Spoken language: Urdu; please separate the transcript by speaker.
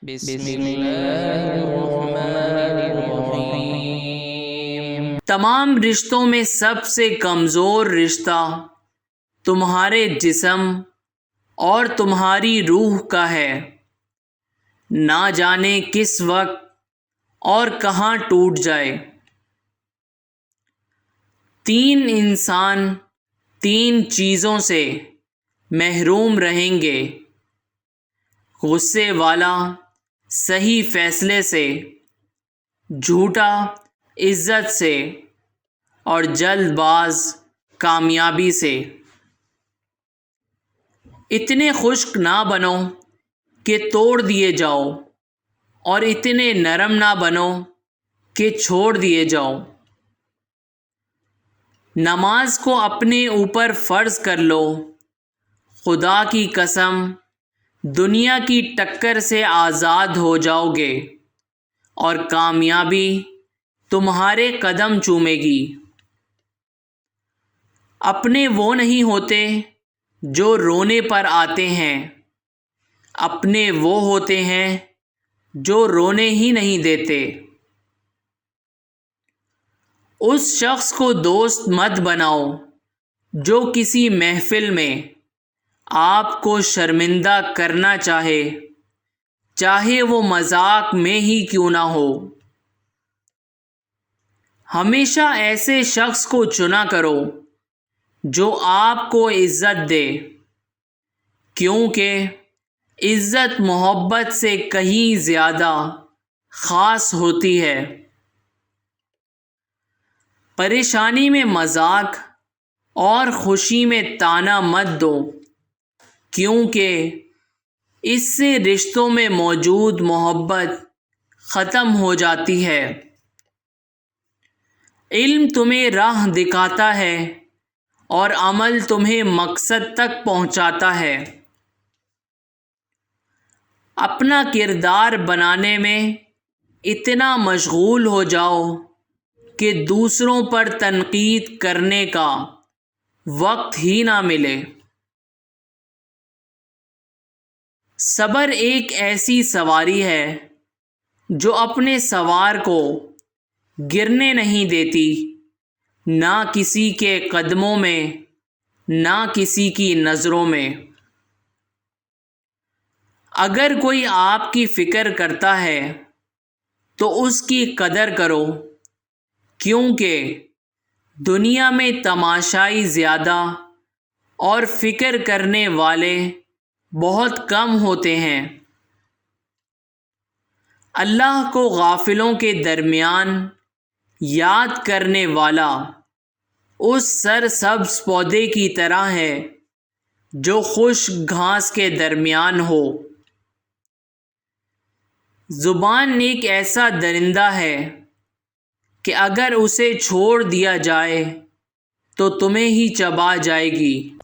Speaker 1: بسم اللہ الرحمن الرحیم۔
Speaker 2: تمام رشتوں میں سب سے کمزور رشتہ تمہارے جسم اور تمہاری روح کا ہے۔ نہ جانے کس وقت اور کہاں ٹوٹ جائے۔ 3 انسان 3 چیزوں سے محروم رہیں گے: غصے والا صحیح فیصلے سے، جھوٹا عزت سے، اور جلد باز کامیابی سے۔ اتنے خشک نہ بنو کہ توڑ دیے جاؤ، اور اتنے نرم نہ بنو کہ چھوڑ دیے جاؤ۔ نماز کو اپنے اوپر فرض کر لو، خدا کی قسم دنیا کی ٹکر سے آزاد ہو جاؤ گے، اور کامیابی تمہارے قدم چومے گی۔ اپنے وہ نہیں ہوتے جو رونے پر آتے ہیں، اپنے وہ ہوتے ہیں جو رونے ہی نہیں دیتے۔ اس شخص کو دوست مت بناؤ جو کسی محفل میں آپ کو شرمندہ کرنا چاہے وہ مذاق میں ہی کیوں نہ ہو۔ ہمیشہ ایسے شخص کو چنا کرو جو آپ کو عزت دے، کیونکہ عزت محبت سے کہیں زیادہ خاص ہوتی ہے۔ پریشانی میں مذاق اور خوشی میں طعنہ مت دو، کیونکہ اس سے رشتوں میں موجود محبت ختم ہو جاتی ہے۔ علم تمہیں راہ دکھاتا ہے اور عمل تمہیں مقصد تک پہنچاتا ہے۔ اپنا کردار بنانے میں اتنا مشغول ہو جاؤ کہ دوسروں پر تنقید کرنے کا وقت ہی نہ ملے۔ صبر ایک ایسی سواری ہے جو اپنے سوار کو گرنے نہیں دیتی، نہ کسی کے قدموں میں، نہ کسی کی نظروں میں۔ اگر کوئی آپ کی فکر کرتا ہے تو اس کی قدر کرو، کیونکہ دنیا میں تماشائی زیادہ اور فکر کرنے والے بہت کم ہوتے ہیں۔ اللہ کو غافلوں کے درمیان یاد کرنے والا اس سرسبز پودے کی طرح ہے جو خشک گھاس کے درمیان ہو۔ زبان ایک ایسا درندہ ہے کہ اگر اسے چھوڑ دیا جائے تو تمہیں ہی چبا جائے گی۔